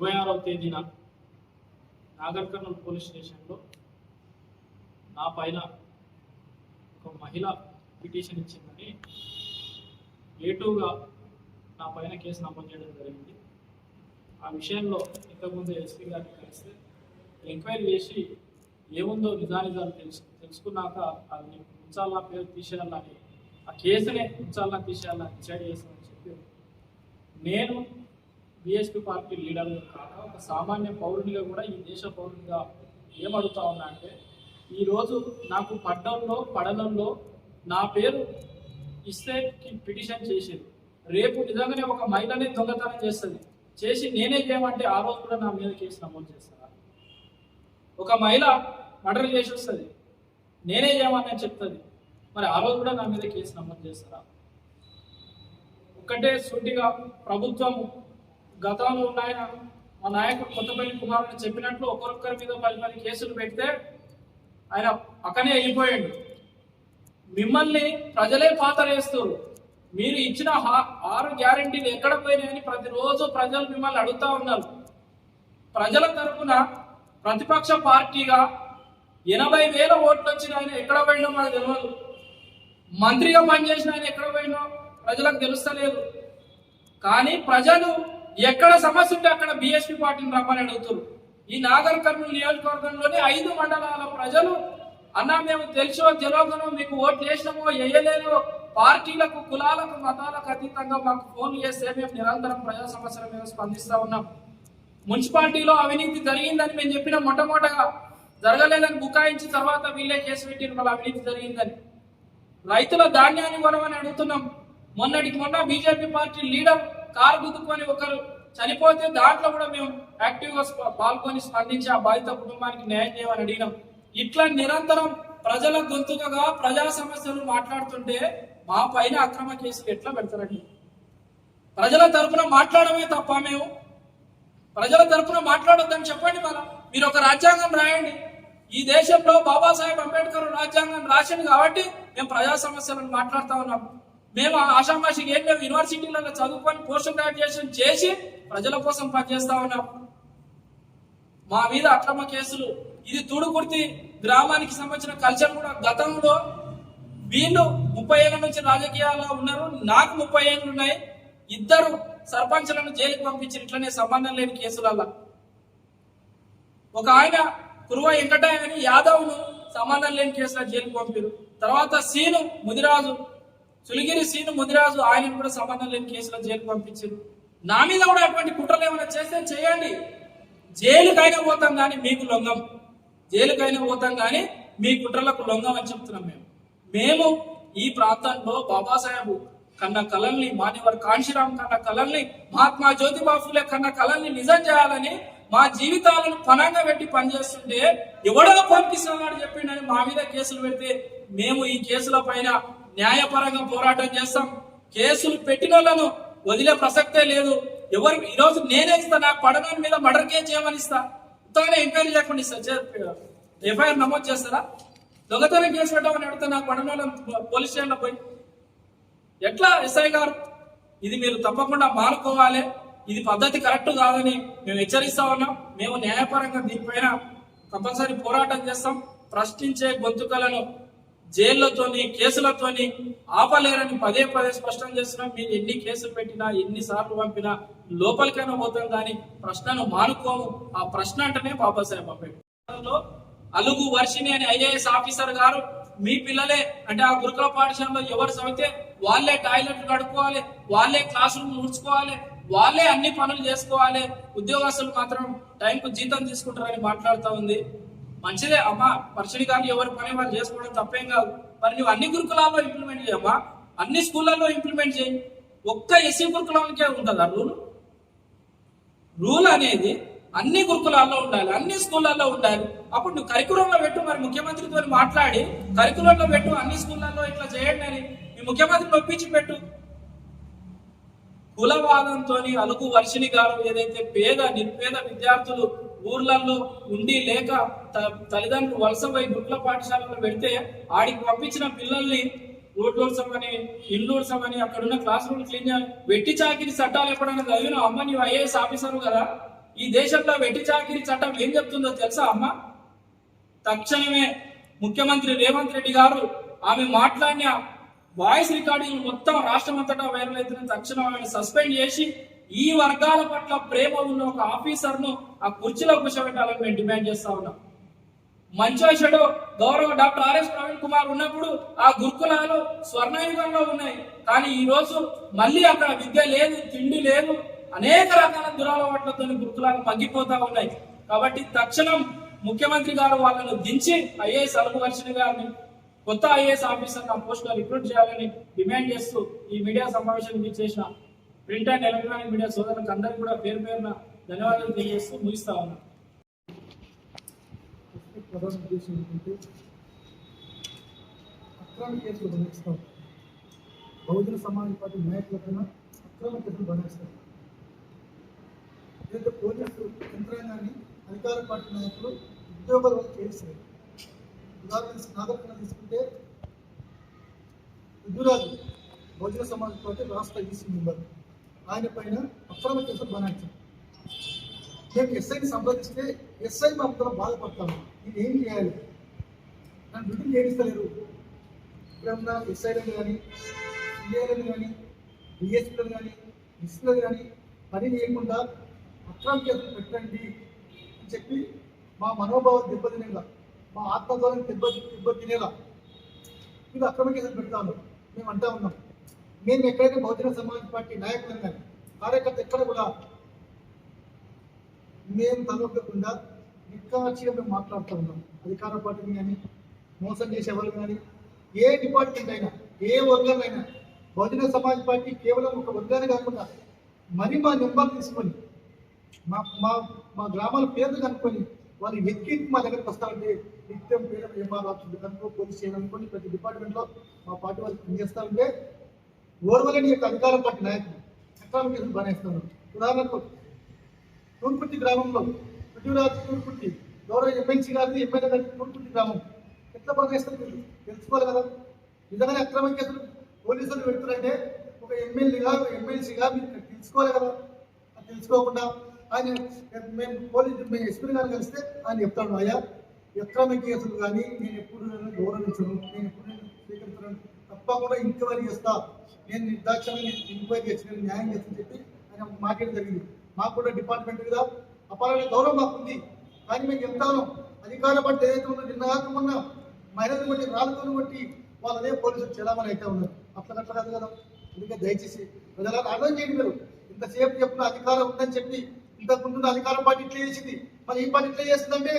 26వ తేదీన నాగర్ కర్నూల్ పోలీస్ స్టేషన్లో నా పైన ఒక మహిళ పిటిషన్ ఇచ్చిందని ఏటుగా నా పైన కేసు నమోదు చేయడం జరిగింది. ఆ విషయంలో ఇంతకుముందు ఎస్పీ గారిని కలిస్తే ఎంక్వైరీ చేసి ఏముందో నిజానిజాలు తెలుసుకున్నాక అది ఉంచాలా పేరు తీసేయాలని, ఆ కేసునే ఉంచాలా తీసేయాలని డిసైడ్ చేస్తామని చెప్పి నేను బీఎస్పీ పార్టీ లీడర్గా కాక ఒక సామాన్య పౌరునిగా కూడా ఈ దేశ పౌరునిగా ఏమడుగుతా ఉన్నా అంటే, ఈరోజు నాకు పడడంలో నా పేరు ఇస్తే పిటిషన్ చేసేది, రేపు నిజంగానే ఒక మహిళనే దొంగతనం చేసి నేనే చేయమంటే ఆ రోజు కూడా నా మీద కేసు నమోదు చేస్తారా? ఒక మహిళ మర్డర్ చేసి వస్తుంది, నేనే చేయమని చెప్తుంది, మరి ఆ రోజు కూడా నా మీద కేసు నమోదు చేస్తారా? ఒక్కటే సూటిగా ప్రభుత్వం గతంలో ఉన్న మా నాయకుడు కొత్తపల్లి కుమారుని చెప్పినట్లు ఒక్కొక్కరి మీద 10 కేసులు పెడితే ఆయన అక్కనే వెళ్ళిపోయాడు. మిమ్మల్ని ప్రజలే పాతరేస్తారు. మీరు ఇచ్చిన 6 గ్యారెంటీలు ఎక్కడ పోయినాయని ప్రతిరోజు ప్రజలు మిమ్మల్ని అడుగుతా ఉన్నారు. ప్రజల తరఫున ప్రతిపక్ష పార్టీగా 80,000 ఓట్లు వచ్చిన ఆయన ఎక్కడ పోయినో మనకు తెలియదు. మంత్రిగా పనిచేసిన ఆయన ఎక్కడ పోయినో ప్రజలకు తెలుస్తలేదు. కానీ ప్రజలు ఎక్కడ సమస్య ఉంటే అక్కడ బీఎస్పీ పార్టీని రమ్మని అడుగుతారు. ఈ నాగర్ కర్నూలు నియోజకవర్గంలోని 5 మండలాల ప్రజలు అన్నా మేము తెలుసో తెలియకనో మీకు ఓట్లు వేసినామో వేయలేదో, పార్టీలకు కులాలకు మతాలకు అతీతంగా మాకు ఫోన్లు చేస్తే మేము నిరంతరం ప్రజా సమస్యల మీద స్పందిస్తా ఉన్నాం. మున్సిపాలిటీలో అవినీతి జరిగిందని మేము చెప్పిన మొట్టమొదటగా జరగలేదని బుకాయించి తర్వాత వీళ్ళే కేసు పెట్టిన వాళ్ళ అవినీతి జరిగిందని. రైతుల ధాన్యాన్ని కొనమని అడుగుతున్నాం. మొన్నటికి మొన్న బీజేపీ పార్టీ లీడర్ కారు గుద్దుకొని ఒకరు చనిపోతే దాంట్లో కూడా మేము యాక్టివ్గా పాల్గొని స్పందించి ఆ బాధిత కుటుంబానికి న్యాయం చేయమని అడిగినాం. ఇట్లా నిరంతరం ప్రజల గొంతుకగా ప్రజా సమస్యలు మాట్లాడుతుంటే మా పైన అక్రమ కేసులు ఎట్లా పెడతారండి? ప్రజల తరఫున మాట్లాడమే తప్ప మేము ప్రజల తరఫున మాట్లాడొద్దని చెప్పండి. మళ్ళా మీరు ఒక రాజ్యాంగం రాయండి. ఈ దేశంలో బాబాసాహెబ్ అంబేద్కర్ రాజ్యాంగం రాసింది కాబట్టి మేము ప్రజా సమస్యలను మాట్లాడుతూ ఉన్నాం. మేము ఆషామాషికి ఏం మేము యూనివర్సిటీలలో చదువుకొని పోస్ట్ గ్రాడ్యుయేషన్ చేసి ప్రజల కోసం పనిచేస్తా ఉన్నాం. మా మీద అక్రమ కేసులు, ఇది తూడుకుర్తి గ్రామానికి సంబంధించిన కల్చర్ కూడా గతంలో వీళ్ళు 30 ఏళ్ల నుంచి రాజకీయాల్లో ఉన్నారు. నాకు 30 ఏళ్ళు ఉన్నాయి. 2 సర్పంచ్లను జైలుకి పంపించి ఇట్లనే సంబంధం లేని కేసులల్లా ఒక ఆయన కురువ వెంకటయ్య అని యాదవ్ను సంబంధం లేని కేసులో జైలుకి పంపారు. తర్వాత సులిగిరి సీను ముదిరాజు ఆయనను కూడా సంబంధం లేని కేసులో జైలుకి పంపించారు. నా మీద కూడా అటువంటి కుట్రలు ఏమైనా చేస్తే చేయండి, జైలుకైనా పోతాం కానీ మీకు లొంగం, జైలుకైనా పోతాం కానీ మీ కుట్రలకు లొంగం అని చెప్తున్నాం. మేము ఈ ప్రాంతంలో బాబాసాహెబ్ కన్న కలల్ని, మాన్యవర్ కాంశీరామ్ కన్న కలల్ని, మహాత్మా జ్యోతిబా ఫులే కన్న కలల్ని నిజం చేయాలని మా జీవితాలను పనంగా పెట్టి పనిచేస్తుంటే ఎవడో పంపిస్తున్నాడు చెప్పిండని మా మీద కేసులు పెడితే మేము ఈ కేసుల పైన న్యాయపరంగా పోరాటం చేస్తాం. కేసులు పెట్టిన వాళ్ళను వదిలే ప్రసక్తే లేదు. ఎవరు ఈరోజు నేనే ఇస్తా, నాకు పడన మీద మర్డర్ కేసు చేయమని ఇస్తా, ఉత్తగానే ఎంక్వైరీ లేకుండా ఇస్తా, ఎఫ్ఐఆర్ నమోదు చేస్తారా? దొంగతనం కేసు పెట్టమని అడిగితే నాకు పడన పోలీస్ స్టేషన్లో పోయి ఎట్లా? ఎస్ఐ గారు, ఇది మీరు తప్పకుండా మానుకోవాలి, ఇది పద్ధతి కరెక్ట్ కాదని మేము హెచ్చరిస్తా ఉన్నాం. మేము న్యాయపరంగా దీనిపైన కంపల్సరీ పోరాటం చేస్తాం. ప్రశ్నించే గొంతుకలను జైళ్లతోని కేసులతోని ఆపలేరని పదే స్పష్టం చేస్తున్నాం. మీరు ఎన్ని కేసులు పెట్టినా, ఎన్నిసార్లు పంపినా లోపలికైనా పోతాం కానీ ప్రశ్నను మానుకోము. ఆ ప్రశ్న అంటేనే బాబాసాహెబ్ అంబేద్కర్. అలుగు వర్షిణి అని ఐఏఎస్ ఆఫీసర్ గారు, మీ పిల్లలే అంటే ఆ గురుకుల పాఠశాలలో ఎవరు చదివితే వాళ్ళే టాయిలెట్లు కడుక్కోవాలి, వాళ్ళే క్లాస్ రూమ్ ఊడ్చుకోవాలి, వాళ్ళే అన్ని పనులు చేసుకోవాలి, ఉద్యోగస్తులు మాత్రం టైంకు జీతం తీసుకుంటారని మాట్లాడుతూ ఉంది. మంచిదే అమ్మా, పరిచడి కానీ ఎవరి పని వాళ్ళు చేసుకోవడం తప్పేం కాదు. మరి నువ్వు అన్ని గురుకులాల్లో ఇంప్లిమెంట్ చేయమ్మా, అన్ని స్కూళ్ళల్లో ఇంప్లిమెంట్ చేయి. ఒక్క ఎస్సీ గురుకులంకే ఉంటుందా రూల్ అనేది? అన్ని గురుకులాల్లో ఉండాలి, అన్ని స్కూళ్ళల్లో ఉండాలి. అప్పుడు నువ్వు కరికులంలో పెట్టు, మరి ముఖ్యమంత్రితో మాట్లాడి కరికులంలో పెట్టు, అన్ని స్కూళ్ళల్లో ఇట్లా చేయండి అని మీ ముఖ్యమంత్రిని ఒప్పించి పెట్టు. కులవాదంతో అలుగు వర్షిణి గారు ఏదైతే నిరుపేద విద్యార్థులు ఊర్లలో ఉండి లేక తల్లిదండ్రులు వలసపోయి గురుకుల పాఠశాలలో పెడితే ఆడికి పంపించిన పిల్లల్ని రోడ్లోడ్సమని ఇల్లుడ్సమని అక్కడ ఉన్న క్లాస్ రూమ్ క్లీన్ చేయాలి, వెట్టి చాకిరి చట్టాలు ఎప్పుడైనా చదివిన అమ్మ నీవు ఐఏఎస్ ఆఫీసర్ కదా, ఈ దేశంలో వెట్టి చాకిరీ చట్టం ఏం చెప్తుందో తెలుసా అమ్మ? తక్షణమే ముఖ్యమంత్రి రేవంత్ రెడ్డి గారు ఆమె మాట్లాడిన వాయిస్ రికార్డింగ్ మొత్తం రాష్ట్రమంతటా వైరల్ అవుతున్న తక్షణం ఆమెను సస్పెండ్ చేసి ఈ వర్గాల పట్ల ప్రేమ ఉన్న ఒక ఆఫీసర్ను ఆ కుర్చీలో కూర్చోబెట్టాలని మేము డిమాండ్ చేస్తా ఉన్నాం. మంచోషుడు గౌరవ డాక్టర్ ఆర్ఎస్ ప్రవీణ్ కుమార్ ఉన్నప్పుడు ఆ గురుకులాలు స్వర్ణయుగంలో ఉన్నాయి. కానీ ఈ రోజు మళ్ళీ అక్కడ విద్య లేదు, తిండి లేదు, అనేక రకాల దురలవాట్లతో గురుకులాలు మగ్గిపోతా ఉన్నాయి. కాబట్టి తక్షణం ముఖ్యమంత్రి గారు వాళ్ళను దించి ఐఏఎస్ అలుగువర్షిని గారిని కొత్త ఐఏఎస్ ఆఫీసర్ ఆ పోస్ట్ లో రిక్రూట్ చేయాలని డిమాండ్ చేస్తూ ఈ మీడియా సమావేశానికి చేసిన ప్రింట్ అండ్ ఎలక్ట్రానిక్ మీడియా సోదరులకు అందరికీ కూడా పేరు పేరున ధన్యవాదాలు తెలియజేస్తూ ముగిస్తా ఉన్నాను. ప్రధాన ఉద్దేశం ఏంటంటే అక్రమ కేసులు బనాయిస్తాం. బహుజన సమాజ్ పార్టీ నాయకుల కన్నా అక్రమ కేసులు బనాయిస్తారు. ఏదైతే పోలీసు యంత్రాంగాన్ని అధికార పార్టీ నాయకులు ఉద్యోగాల వల్ల చేస్తారు. ఉదాహరణ నాగరికత తీసుకుంటే రుజురాజు బహుజన సమాజ్ పార్టీ రాష్ట్ర ఈసీ మెంబర్, ఆయన పైన అక్రమ కేసులు బనాయించారు. మేము ఎస్ఐని సంప్రదిస్తే ఎస్ఐ మాత్రం బాధపడతాము. ఇది ఏం చేయాలి? నన్ను డ్యూటీలు చేయిస్తలేరు. ఇప్పుడన్నా ఎస్ఐలను కానీ, సిఐలను కానీ, డిఎస్పీలను కానీ, ఎస్పీలను కానీ పని చేయకుండా అక్రమ కేసులు పెట్టండి అని చెప్పి మా మనోభావం దెబ్బతినేలా, మా ఆత్మగౌరవం దెబ్బతినేలా మీరు అక్రమ కేసులు పెడతాను మేము అంటా ఉన్నాం. మేము ఎక్కడైతే బహుజన సమాజ్ పార్టీ నాయకులను కానీ కార్యకర్త ఎక్కడ కూడా మేము తలొక్కకుండా నిక్కాచిగా మేము మాట్లాడుతూ ఉన్నాం. అధికార పార్టీని కానీ, మోసం చేసే వాళ్ళు కానీ, ఏ డిపార్ట్మెంట్ అయినా, ఏ వర్గాన్ని అయినా, బహుజన సమాజ్ పార్టీ కేవలం ఒక వర్గాన్ని కాకుండా మరి మా నెంబర్ తీసుకొని మా మా మా గ్రామాల పేర్లు కనుక్కొని వాళ్ళు ఎక్కి మా దగ్గరికి వస్తారంటే నిత్యం పేరు ఎంఆర్ ఆఫీస్ కనుక్కో, పోలీస్ స్టేషన్ అనుకోని ప్రతి డిపార్ట్మెంట్లో మా పార్టీ వాళ్ళు పనిచేస్తారంటే ఓర్వలేని యొక్క అధికార పార్టీ నాయకులు అక్రమ కేసులు బనేస్తున్నారు. ఉదాహరణకు తూర్పుర్తి గ్రామంలో పృథ్వీరాజ్ తూర్పుర్తి గౌరవ ఎమ్మెల్సీ గారిది, ఎమ్మెల్యే గారి తూర్పుర్తి గ్రామం ఎట్లా బనేస్తారు తెలుసుకోవాలి కదా. నిజంగానే అక్రమ కేసులు పోలీసులు పెడుతున్నారంటే ఒక ఎమ్మెల్యేగా, ఎమ్మెల్సీగా మీరు తెలుసుకోవాలి కదా. అది తెలుసుకోకుండా ఆయన మేము ఎస్పీ గారు కలిస్తే ఆయన చెప్తాడు, అయ్యా అక్రమ కేసులు కానీ నేను ఎప్పుడు గౌరవించను, నేను ఎప్పుడు స్వీకరించను, తప్పకుండా ఎంక్వైరీ చేస్తా, నేను నిర్దాక్షణంగా ఎంక్వైరీ చేసి నేను న్యాయం చేస్తానని చెప్పి ఆయన మాట్లాడడం జరిగింది. మాకు కూడా డిపార్ట్మెంట్ మీద అపారమైన గౌరవం మాకుంది. కానీ మేము చెప్తాను, అధికార పార్టీ ఏదైతే ఉందో నిన్న కాకుండా మహిళలను బట్టి రాళ్ళతో బట్టి వాళ్ళు అదే పోలీసులు చెలామణి అయితే ఉన్నారు. అట్లా కాదు కదా. అందుకే దయచేసి ప్రజలను అర్థం చేయండి. మీరు ఇంతసేపు చెప్పిన అధికారం ఉందని చెప్పి ఇంతకుముందు అధికార పార్టీ ఇట్లా చేసింది, మరి ఈ పార్టీ ఇట్లా చేస్తుందంటే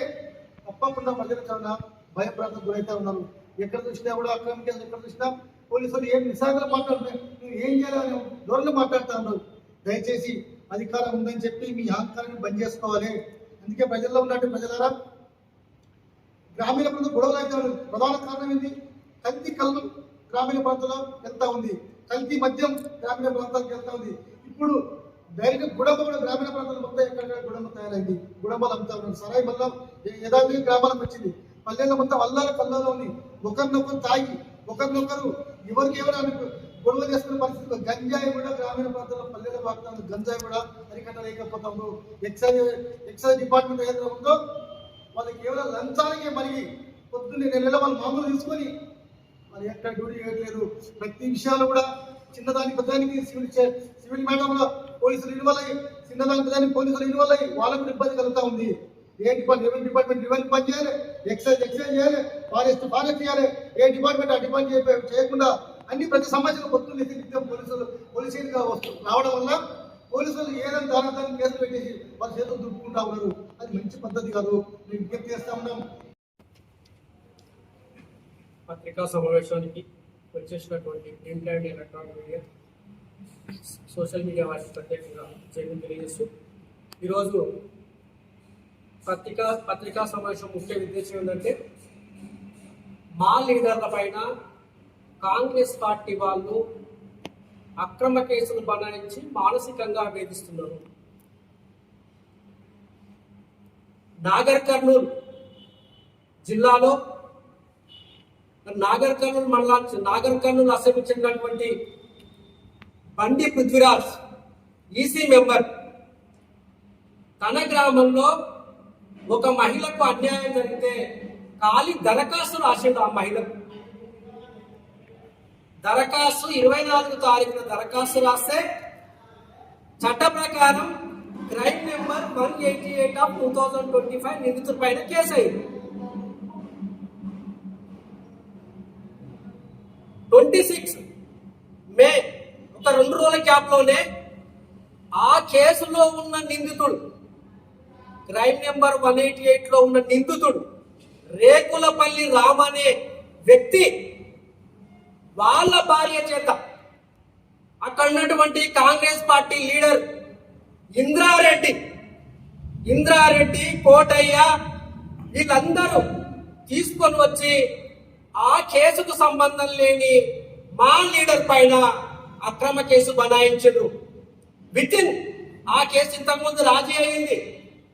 తప్పకుండా ప్రజలు చాలా భయప్రాంతం గురైతే ఉన్నారు. ఎక్కడ చూసినా కూడా అక్రమ కేసులు, ఎక్కడ చూసినా పోలీసులు ఏం నిస్సాగరం మాట్లాడుతున్నారు, నువ్వు ఏం చేయాలని ధోరణి మాట్లాడుతూ ఉన్నారు. దయచేసి అధికారం ఉందని చెప్పి మీ అహంకారాన్ని బంద్ చేసుకోవాలి. అందుకే ప్రజల్లో ఉన్నట్టు ప్రజలారా, గ్రామీణ ప్రాంతం గొడవలు అయితే ప్రధాన కారణం ఏంటి? కల్తీ కళ్ళు గ్రామీణ ప్రాంతంలో వెళ్తా ఉంది, కల్తీ మద్యం గ్రామీణ ప్రాంతాలకు వెళ్తా ఉంది. ఇప్పుడు డైరెక్ట్ గుడంబ కూడా గ్రామీణ ప్రాంతాలు మొత్తం ఎక్కడ గుడంబ తయారైంది, గుడంబాలు అమ్ముతా ఉన్నారు. సరాయి మళ్ళా యథావిధి గ్రామాలకు వచ్చింది. పల్లెల్లో మొత్తం అల్లాల కల్లాలో ఉంది. ఒకరినొకరు తాగి ఒకరినొకరు ఎవరికి ఎవరు గొడవ చేసుకునే పరిస్థితుల్లో గంజాయి కూడా గ్రామీణ ప్రాంతాల్లో పల్లెల్లో వాడుతాము. గంజాయి కూడా అరికట్టలేకపోతాము. ఎక్సైజ్ డిపార్ట్మెంట్ ఏదైతే ఉందో వాళ్ళకి కేవలం లంచానికే మరిగి పొద్దున్నే నెలలో వాళ్ళు మామూలు తీసుకొని వాళ్ళు ఎక్కడ డ్యూటీ చేయట్లేదు. ప్రతి విషయాలు కూడా చిన్నదానికి పెద్దదానికి సివిల్ మ్యాటర్లో పోలీసులు ఇన్వాల్వ్ అయ్యి, చిన్నదానికి పెద్దదానికి పోలీసులు ఇన్వాల్వ్ అయ్యి వాళ్ళకు ఇబ్బంది కలుగుతూ ఉంది. రెవెన్యూ డిపార్ట్మెంట్ రెవెన్యూ పని చేయాలి, ఎక్సైజ్ చేయాలి, ఫారెస్ట్ చేయాలి. ఏ డిపార్ట్మెంట్ ఆ డిపార్ట్మెంట్ చేయకుండా అన్ని ప్రతి సమస్యలు పొద్దున్న నిత్యం పోలీసులుగా రావడం వల్ల పోలీసులు ఏదైనా దాని కేసులు పెట్టేసి వాళ్ళ చేతులు దుప్పుకుంటా ఉన్నారు. అది మంచి పద్ధతి కాదు. మేము విజ్ఞప్తి చేస్తా ఉన్నాం. పత్రికా సమావేశానికి వచ్చేసినటువంటి print and electronic media, social media వారికి ప్రత్యేకంగా చేయడం తెలియజేస్తూ, ఈరోజు పత్రికా సమావేశం ముఖ్య ఉద్దేశం ఏంటంటే, మా లీడర్ల పైన కాంగ్రెస్ పార్టీ వాళ్ళు అక్రమ కేసులు బనాయించి మానసికంగా వేధిస్తున్నారు. నాగర్ కర్నూలు జిల్లాలో నాగర్ కర్నూలు అసెంబ్లీ చెందినటువంటి బండి పృథ్వీరాజ్ ఈసీ మెంబర్ తన గ్రామంలో ఒక మహిళకు అన్యాయం జరిగితే ఖాళీ దరఖాస్తు రాసిండు. ఆ మహిళకు దరఖాస్తు 24 తారీఖున దరఖాస్తు రాస్తే చట్ట ప్రకారం క్రైమ్ నెంబర్ 188 ఆఫ్ 2025 నిందితుల పైన కేసు అయింది. 26 మే ఒక 2 రోజుల గ్యాప్ లోనే ఆ కేసులో ఉన్న నిందితుడు, క్రైమ్ నెంబర్ 188 లో ఉన్న నిందితుడు రేకులపల్లి రామ్ అనే వ్యక్తి వాళ్ళ భార్య చేత అక్కడ ఉన్నటువంటి కాంగ్రెస్ పార్టీ లీడర్ ఇంద్రారెడ్డి కోటయ్య వీళ్ళందరూ తీసుకొని వచ్చి ఆ కేసుకు సంబంధం లేని మా లీడర్ పైన అక్రమ కేసు బనాయించారు. వితిన్ ఆ కేసు ఇంతకుముందు రాజీ అయింది.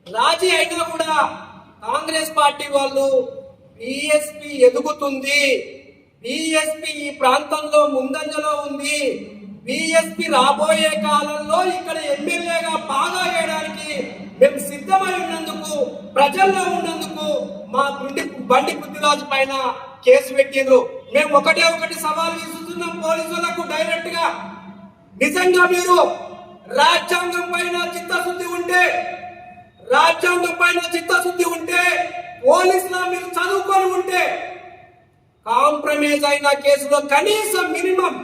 రాజీ అయినా కూడా కాంగ్రెస్ పార్టీ వాళ్ళు బీఎస్పీ ఎదుగుతుంది, బీఎస్పీ ఈ ప్రాంతంలో ముందంజలో ఉంది, బీఎస్పీ రాబోయే కాలంలో ఇక్కడ ఎమ్మెల్యేగా బాగా వేయడానికి మేము సిద్ధమై ఉన్నందుకు, ప్రజల్లో ఉన్నందుకు మా బండి బుద్ధిరాజు పైన కేసు పెట్టిండ్రు. మేము ఒకటి సవాల్ విసురుతున్నాం పోలీసులకు డైరెక్ట్ గా, నిజంగా మీరు రాజ్యాంగం పైన చిత్తశుద్ధి ఉంటే పోలీసుల మీరు చదువుకొని ఉంటే కాంప్రమైజ్ అయిన కేసులో కనీసం మినిమం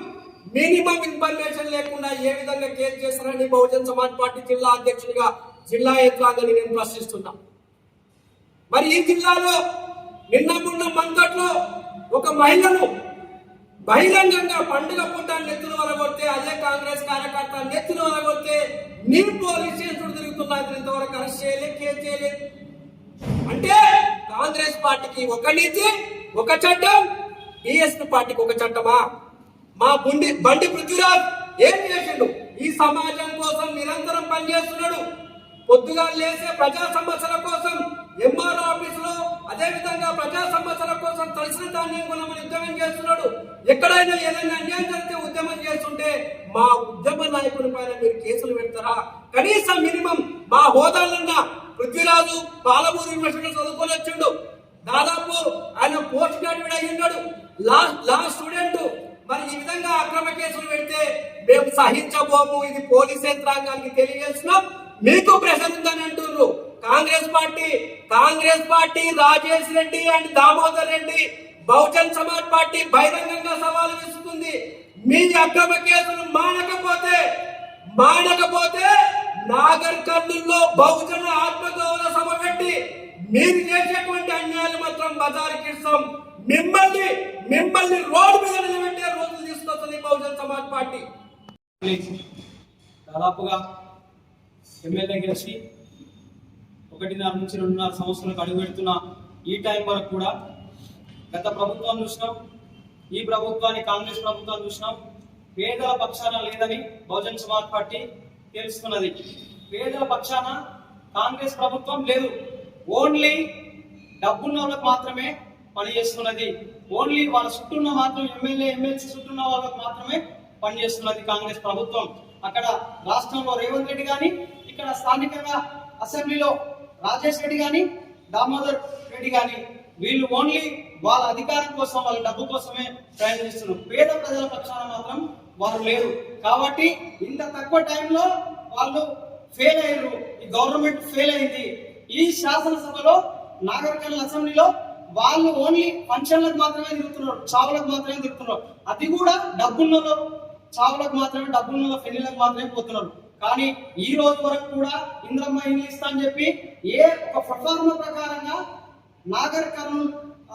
ఇన్ఫర్మేషన్ లేకుండా ఏ విధంగా కేసు చేస్తారని బహుజన్ సమాజ్ పార్టీ జిల్లా అధ్యక్షుడిగా జిల్లా యంత్రాంగాన్ని నేను ప్రశ్నిస్తున్నా. మరి ఈ జిల్లాలో నిన్న మంతట్లో ఒక మహిళను బహిరంగంగా పండుగ పూట నెత్తులు వలగొడితే, అదే కాంగ్రెస్ కార్యకర్త నెత్తులు వలగొడితే నీ పోలీస్ స్టేషన్ తిరుగుతున్నారు, ఇంతవరకు అరెస్ట్ చేయలేదు, కేసు చేయలేదు. అంటే కాంగ్రెస్ పార్టీకి ఒక నీతి ఒక చట్టం, బీఎస్పీ పార్టీకి ఒక చట్టమా? మా బండి పృథ్వీరాజ్ ఏం చేసిండు? ఈ సమాజం కోసం నిరంతరం పనిచేస్తున్నాడు. పొద్దుగా లేసే ప్రజా సమస్యల కోసం ఎంఆర్ఓ ఆఫీసులో, అదే విధంగా ప్రజా సమస్యల కోసం తలసిన ధాన్యం కొనమని ఉద్యమం చేస్తున్నాడు. ఎక్కడైనా ఏదైనా అన్యాయం జరిగితే ఉద్యమం చేస్తుంటే మా ఉద్యమ నాయకుడి పైన మీరు కేసులు పెడతారా? కనీసం మినిమం మా హోదాలన్నా పృథ్వీరాజు పాలమూరు యూనివర్సిటీలో చదువుకొని వచ్చిండు. దాదాపు ఆయన పోస్ట్ గ్రాడ్యుయేట్ అయి ఉన్నాడు, లా స్టూడెంట్. మరి ఈ విధంగా అక్రమ కేసులు పెడితే మేము సహించబోము. ఇది పోలీస్ యంత్రాంగానికి తెలియజేస్తున్నాం. మీకు ప్రెషర్ ఉందని అంటున్నారు. Congress party Rajesh Reddy and Damodar Reddy Bahujan Samaj party బహిరంగంగా సవాలు విసురుతుంది. మీ అక్రమ కేసులు మానకపోతే నాగర్ కర్నూలులో బహుజన ఆత్మగౌరవ సభ పెట్టి మీరు చేసేటువంటి అన్యాయాలు మాత్రం బజారుకి ఇస్తాం. మిమ్మల్ని రోడ్డు మీద నిలబెట్టే రోజులు తీసుకొస్తుంది బహుజన్ సమాజ్ పార్టీ. దాదాపుగా ఎమ్మెల్యే గెలిచి 1.5 నుంచి 2.5 సంవత్సరాలకు అడుగు పెడుతున్న ఈ టైం వరకు కూడా గత ప్రభుత్వాన్ని చూసినాం, ఈ ప్రభుత్వాన్ని కాంగ్రెస్ ప్రభుత్వాన్ని చూసినాం. పేదల పక్షాన లేదని బహుజన్ సమాజ్ పార్టీ తెలుస్తున్నది. పేదల పక్షాన కాంగ్రెస్ ప్రభుత్వం లేదు. ఓన్లీ డబ్బున్న వాళ్ళకు మాత్రమే పనిచేస్తున్నది. ఓన్లీ వాళ్ళ చుట్టూన్న మాత్రం ఎమ్మెల్సీ చుట్టూన్న వాళ్ళకు మాత్రమే పనిచేస్తున్నది కాంగ్రెస్ ప్రభుత్వం. అక్కడ రాష్ట్రంలో రేవంత్ రెడ్డి గాని, ఇక్కడ స్థానికంగా అసెంబ్లీలో రాజేష్ రెడ్డి గాని, దామోదర్ రెడ్డి గాని, వీళ్ళు ఓన్లీ వాళ్ళ అధికారం కోసం, వాళ్ళ డబ్బు కోసమే ప్రయత్నిస్తున్నారు. పేద ప్రజల పక్షాన మాత్రం వారు లేరు. కాబట్టి ఇంత తక్కువ టైంలో వాళ్ళు ఫెయిల్ అయ్యారు. ఈ గవర్నమెంట్ ఫెయిల్ అయింది. ఈ శాసనసభలో నాగర్ కర్నూలు అసెంబ్లీలో వాళ్ళు ఓన్లీ ఫంక్షన్లకు మాత్రమే తిరుగుతున్నారు, చావులకు మాత్రమే తిరుగుతున్నారు. అది కూడా డబ్బున్నలో చావులకు మాత్రమే, డబ్బున్నలో పెళ్లిలకు మాత్రమే పోతున్నారు. కానీ ఈ రోజు వరకు కూడా ఇంద్రమ్మ ఇల్లు ఇస్తా అని చెప్పి ఒక ప్రొఫార్మా ప్రకారంగా నాగర్ కర్నూలు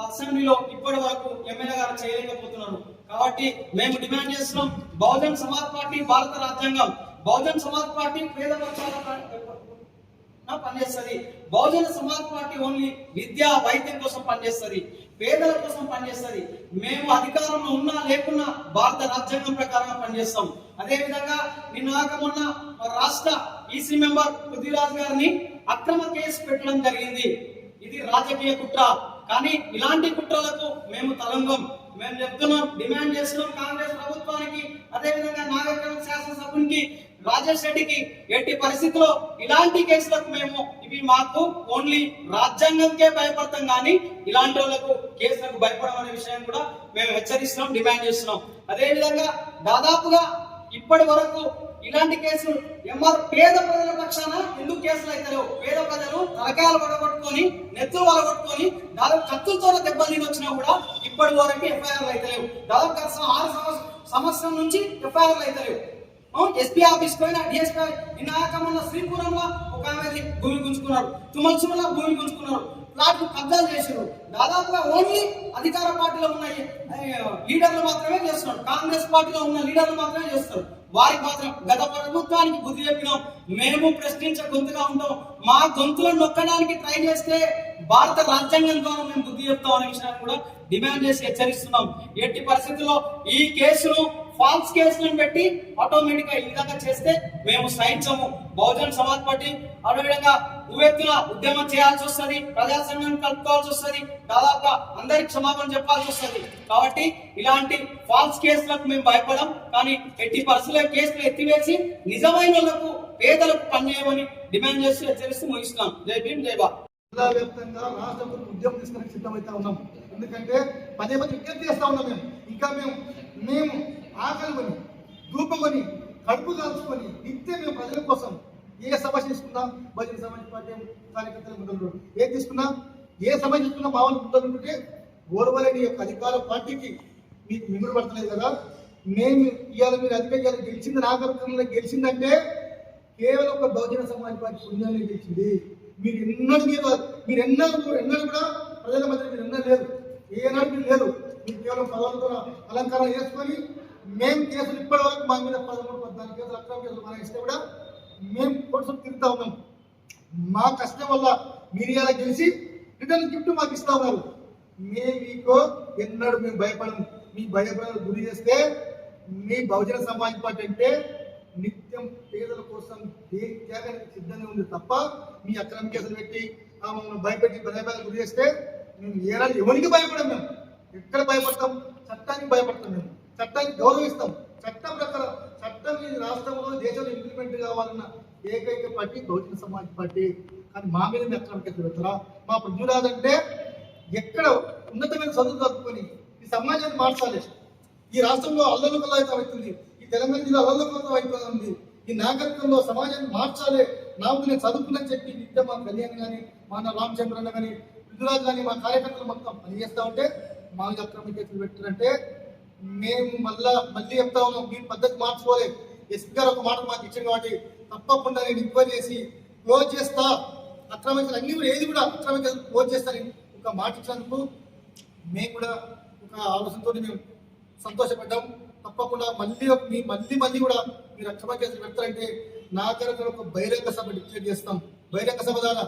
అసెంబ్లీలో ఇప్పటి వరకు ఎమ్మెల్యే గారు చేయలేకపోతున్నారు. కాబట్టి మేము డిమాండ్ చేస్తున్నాం, బహుజన్ సమాజ్ పార్టీ భారత రాజ్యాంగం, బహుజన్ సమాజ్ పార్టీ పేద పక్షాల పనిచేస్తుంది. బహుజన సమాజ్ పార్టీ ఓన్లీ విద్యా వైద్యం కోసం పనిచేస్తుంది, పేదల కోసం పనిచేస్తుంది. మేము అధికారంలో ఉన్నా లేకున్నా భారత రాజ్యాంగం ప్రకారంగా పనిచేస్తాం. అదే విధంగా మొన్న రాష్ట్ర ఈసీ మెంబర్ పృథ్వీరాజ్ గారిని అక్రమ కేసు పెట్టడం జరిగింది. ఇది రాజకీయ కుట్ర. కానీ ఇలాంటి కుట్రలకు మేము తలంగం. మేము చెప్తున్నాం, డిమాండ్ చేస్తున్నాం కాంగ్రెస్ ప్రభుత్వానికి, అదే విధంగా నాగర్ శాసనసభ్యునికి రాజేష్ రెడ్డికి ఎట్టి పరిస్థితిలో ఇలాంటి కేసులకు మేము ఇవి మాకు ఓన్లీ రాజ్యాంగంకే భయపడతాం కానీ ఇలాంటి వాళ్ళకు కేసులకు భయపడడం అనే విషయం కూడా మేము హెచ్చరిస్తున్నాం, డిమాండ్ చేస్తున్నాం. అదే విధంగా దాదాపుగా ఇప్పటి వరకు ఇలాంటి కేసులు పేద ప్రజల పక్షాన ఎందుకు కేసులు అయితే లేవు? పేద ప్రజలు తలకాయలు పడగొట్టుకొని నెత్తులు వలగొట్టుకొని దాదాపు కత్తులతో దెబ్బలు తిని వచ్చినా కూడా ఇప్పటి వరకు ఎఫ్ఐఆర్లు అయితే లేవు. దాదాపు 6 సంవత్సరం నుంచి ఎఫ్ఐఆర్లు అయితే లేవు. ఎస్పీ ఆఫీస్ పైన డిఎస్పీ నిన్న శ్రీపురంలో ఒక ఆమె భూమి గుంజుకున్నారు, తుమ్మలసూరులో భూమి గుంజుకున్నారు, ప్లాట్లు కబ్జాలు చేశారు. దాదాపుగా ఓన్లీ అధికార పార్టీలో ఉన్న లీడర్లు మాత్రమే చేస్తున్నారు, కాంగ్రెస్ పార్టీలో ఉన్న లీడర్లు మాత్రమే చేస్తారు. వారికి మాత్రం గత ప్రభుత్వానికి బుద్ధి చెప్పినాం, మేము ప్రశ్నించే గొంతుగా ఉంటాం, మా గొంతులను నొక్కడానికి ట్రై చేస్తే భారత రాజ్యాంగం ద్వారా మేము బుద్ధి చెప్తాం అనే విషయాన్ని కూడా డిమాండ్ చేసి హెచ్చరిస్తున్నాం. ఎట్టి పరిస్థితుల్లో ఈ కేసును ఫాల్స్ కేసులను పెట్టి ఆటోమేటిక్ గా ఈ విధంగా చేస్తే మేము సహించము. బహుజన్ సమాజ్ పార్టీ అదేవిధంగా ఉవ్వెత్తున ఉద్యమం చేయాల్సి వస్తుంది, ప్రజా సంఘం కలుపుకోవాల్సి వస్తుంది, దాదాపుగా అందరికి క్షమాపణ చెప్పాల్సి వస్తుంది. కాబట్టి ఇలాంటి ఫాల్స్ కేసులకు మేము భయపడం, కానీ ఎట్టి పరిస్థితుల్లో కేసులు ఎత్తివేసి నిజమైన వాళ్ళకు పేదలకు పనిచేయమని డిమాండ్ చేస్తూ హెచ్చరిస్తూ ముగిస్తున్నాం. జై భీమ్, జై భారత్. జిల్లా వ్యాప్తంగా రాష్ట్ర ఉద్యమం తీసుకుని సిద్ధమైతే ఉన్నాం. ఎందుకంటే పదే విజ్ఞప్తి చేస్తా ఉన్నాం. ఇంకా మేము ఆకలి కొని ధూపం కొని కడుపు కాల్చుకొని నిత్యం మేము ప్రజల కోసం ఏ సమస్య తీసుకున్నా బహుజన సమాజ్ పార్టీ కార్యకర్తలు ముందు ఏది తీసుకున్నా ఏ సమస్య తీసుకున్నా మా వాళ్ళు ముందుంటే ఓర్వలేని యొక్క అధికార పార్టీకి మీకు మింగుడు పడతలేదు కదా. మేము ఇవాళ మీరు అధికారులు గెలిచింది నాగరికంలో గెలిచిందంటే కేవలం ఒక బహుజన సమాజ్ పార్టీ పుణ్యాన్ని గెలిచింది. మీరు ఎన్నడూ కూడా ప్రజల మధ్య మీరు ఎన్నడూ లేరు, ఏనాడు మీరు లేరు. మీరు కేవలం పదవులతో అలంకారం చేసుకొని మేము కేసులు ఇప్పటి వరకు మా మీద 13-14 కేసులు అక్రమ కేసులు మనం ఇస్తే కూడా మేము కోసం తిరుగుతా ఉన్నాం. మా కష్టం వల్ల మీరు ఇలా గెలిచి రిటర్న్ గిఫ్ట్ మాకు ఇస్తా ఉన్నారు. మీకు ఎన్నడూ మేము భయపడము. మీ భయపడాలు గురి చేస్తే మీ బహుజన సమాజ్ పార్టీ అంటే నిత్యం పేదల కోసం ఏ త్యాగానికి సిద్ధంగా ఉంది తప్ప మీ అక్రమ కేసులు పెట్టి మమ్మల్ని భయపెట్టి భయపడాలు గురి చేస్తే మేము ఏడాది ఎవరికి భయపడం, మేము ఎక్కడ భయపడతాం? చట్టానికి భయపడతాం. మేము చట్టాన్ని గౌరవిస్తాం. చట్టం ప్రకారం చట్టం ఈ రాష్ట్రంలో దేశంలో ఇంప్లిమెంట్ కావాలన్న ఏకైక పార్టీ బహుజన సమాజ్ పార్టీ. కానీ మా మీద అక్రమ కేసులు పెడతారా? మా ప్రజలాదంటే ఎక్కడ ఉన్నతమైన చదువు చదువుకొని ఈ సమాజాన్ని మార్చాలి. ఈ రాష్ట్రంలో అల్లకల్లాయితం అవుతుంది, ఈ తెలంగాణ జిల్లా అల్లకల్లాయితం అవుతుంది. ఈ నాగరికంలో సమాజాన్ని మార్చాలి. నాకు నేను చదువుకుని చెప్పి నిత్యం మా కళ్యాణ్ కానీ మా రామచంద్రన్న కానీ రుజురాజు కానీ మా కార్యకర్తలు మొత్తం పనిచేస్తూ ఉంటే మా అక్రమ కేసులు పెట్టారంటే మేము మళ్ళీ చెప్తా ఉన్నాం, మీ పద్ధతి మార్చుకోలేదు. ఎస్పీ గారు ఒక మాట మాకు ఇచ్చారు కాబట్టి తప్పకుండా నేను ఎంక్వైరీ చేసి క్లోజ్ చేస్తా, అక్రమ కేసులు అన్ని కూడా ఏది కూడా అక్రమ కేసులు క్లోజ్ చేస్తానని ఒక మాట ఇచ్చినందుకు మేము కూడా ఒక ఆలోచనతో మేము సంతోషపడ్డాం. తప్పకుండా మళ్ళీ కూడా మీరు అక్రమ కేసులు పెడతారంటే నా దగ్గర ఒక బహిరంగ సభ డిక్లేర్ చేస్తాం. బహిరంగ సభ ద్వారా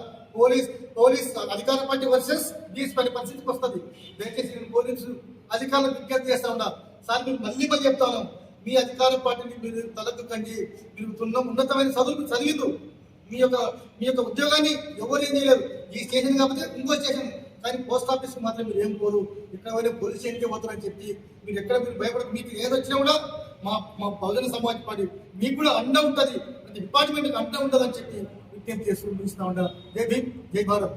పోలీస్ అధికార పార్టీ వర్సెస్ బీఎస్ పార్టీ పరిస్థితికి వస్తుంది. దయచేసి నేను పోలీసు అధికారులకు విజ్ఞప్తి చేస్తా ఉన్నా, సార్ మీరు మళ్ళీ చెప్తా ఉన్నాం, మీ అధికార పార్టీని మీరు తలెత్తుకండి. మీరు ఉన్నతమైన చదువులు చదివిండ్రు, మీ యొక్క ఉద్యోగాన్ని ఎవరు ఏం చేయలేరు. ఈ స్టేషన్ కాకపోతే ఇంకో స్టేషన్, కానీ పోస్ట్ ఆఫీస్ మాత్రం మీరు ఏం పోరు, ఇక్కడ పోలీస్ స్టేషన్కే పోతారని చెప్పి మీరు ఎక్కడ మీరు భయపడదు. మీకు ఏదొచ్చినా కూడా మా బహుజన సమాజ్ పార్టీ మీకు కూడా అండ ఉంటుంది, డిపార్ట్మెంట్కి అండ ఉంటుంది అని చెప్పి విజ్ఞప్తి చేస్తూ ముగిస్తా ఉంటారు. జై భీమ్, జై భారత్.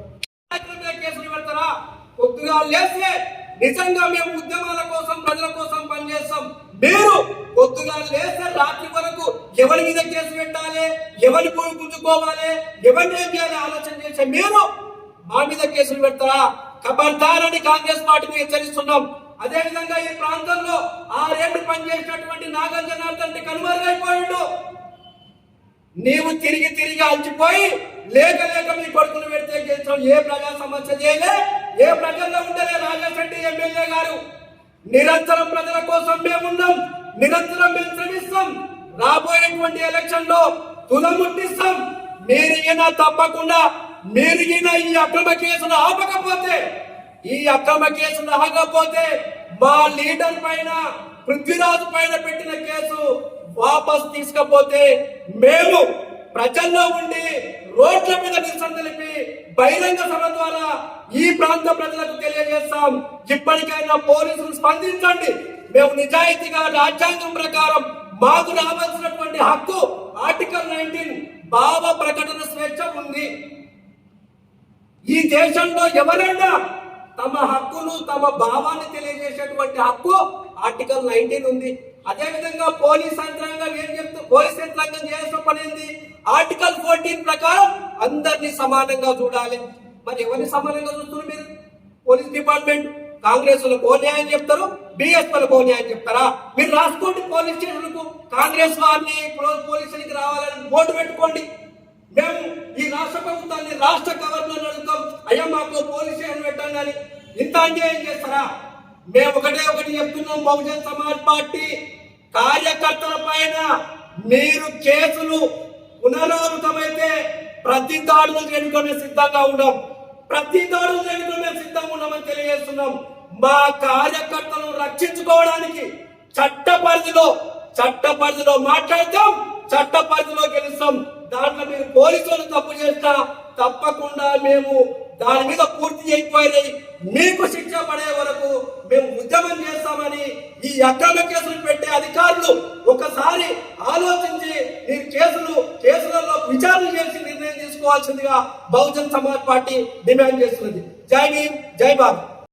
కేసులు పెడతారా? కొద్దిగా లేస్తే నిజంగా మేము ఉద్యమాల కోసం ప్రజల కోసం పనిచేస్తాం. మీరు కొద్దిగా లేస్తే రాత్రి వరకు ఎవరి మీద కేసు పెట్టాలి, ఎవరి భూమి పుంజుకోవాలి, ఎవరిని ఏం చేయాలి ఆలోచన చేసే మీరు మా మీద కేసులు పెడతారా? ఖబర్దారని కాంగ్రెస్ పార్టీని హెచ్చరిస్తున్నాం. అదే విధంగా ఈ ప్రాంతంలో 6 ఏళ్లు పనిచేసినటువంటి నాగల్ జనార్దన్ కనుమరుగైపోయిండు. నీవు తిరిగి అలసిపోయి లేక మీ కొడుకులు పెడితే చేస్తాం. ఏ ప్రజా సమస్య చేయలే, ఏ ప్రజల్లో ఉండలే. రాజేష్ రెడ్డి ఎమ్మెల్యే గారు నిరంతరం ప్రజల కోసం మేమున్నాం, నిరంతరం మేము శ్రమిస్తాం. రాబోయేటువంటి ఎలక్షన్ లో తులముట్టిస్తాం. మీరిగినా తప్పకుండా మీరిగిన ఈ అక్రమ కేసును ఆగకపోతే మా లీడర్ పైన పృథ్వీరాజు పైన పెట్టిన కేసు వాపస్ తీసుకపోతే మేము ప్రజల్లో ఉండి రోడ్ల మీద నిరసన తెలిపి బహిరంగ సభ ద్వారా ఈ ప్రాంత ప్రజలకు తెలియజేస్తాం. ఇప్పటికైనా పోలీసులు స్పందించండి. మేము నిజాయితీగా రాజ్యాంగం ప్రకారం మాకు రావాల్సినటువంటి హక్కు ఆర్టికల్ 19 భావ ప్రకటన స్వేచ్ఛ ఉంది. ఈ దేశంలో ఎవరైనా తమ హక్కును తమ భావాన్ని తెలియజేసేటువంటి హక్కు ఆర్టికల్ 19 ఉంది. అదే విధంగా పోలీస్ యంత్రాంగం ఏం చెప్తూ పోలీస్ యంత్రాంగం చేయాల్సిన పని ఏంది? ఆర్టికల్ 14 ప్రకారం అందరినీ సమానంగా చూడాలి. మరి ఎవరిని సమానంగా చూస్తున్నారు మీరు? పోలీస్ డిపార్ట్మెంట్ కాంగ్రెస్ వాళ్ళకు ఓ న్యాయం చెప్తారు, బిఎస్ వాళ్ళకు ఓ న్యాయం చెప్తారా? మీరు రాసుకోండి, పోలీస్ స్టేషన్లకు కాంగ్రెస్ వారిని పోలీస్ స్టేషన్కి రావాలని బోర్డు పెట్టుకోండి. మేము ఈ రాష్ట్ర ప్రభుత్వాన్ని రాష్ట్ర గవర్నర్ అడుగుతాం, అయ్యా మాకు పోలీస్ స్టేషన్ పెట్టండి అని. ఇంత అన్యాయం చేస్తారా? మేము ఒకటి చెప్తున్నాం, బహుజన్ సమాజ్ పార్టీ కార్యకర్తల పైన మీరు కేసులు పునరావృతమైతే ప్రతి దాడులు చేయడానికి సిద్ధంగా ఉన్నాం, ప్రతి దాడులు చేయడానికి సిద్ధంగా ఉన్నామని తెలియజేస్తున్నాం. మా కార్యకర్తలను రక్షించుకోవడానికి చట్ట పరిధిలో మాట్లాడతాం, చట్ట పరిధిలో గెలుస్తాం. దాంట్లో మీరు పోలీసులు తప్పు చేసినా తప్పకుండా మేము దాని మీద పూర్తి చేయకపోయి మీకు శిక్ష పడే వరకు మేము ఉద్యమం చేస్తామని ఈ అక్రమ కేసులు పెట్టే అధికారులు ఒకసారి ఆలోచించి మీరు కేసులలో విచారణ చేసి నిర్ణయం తీసుకోవాల్సిందిగా బహుజన్ సమాజ్ పార్టీ డిమాండ్ చేస్తున్నది. జై భీమ్, జై భారత్.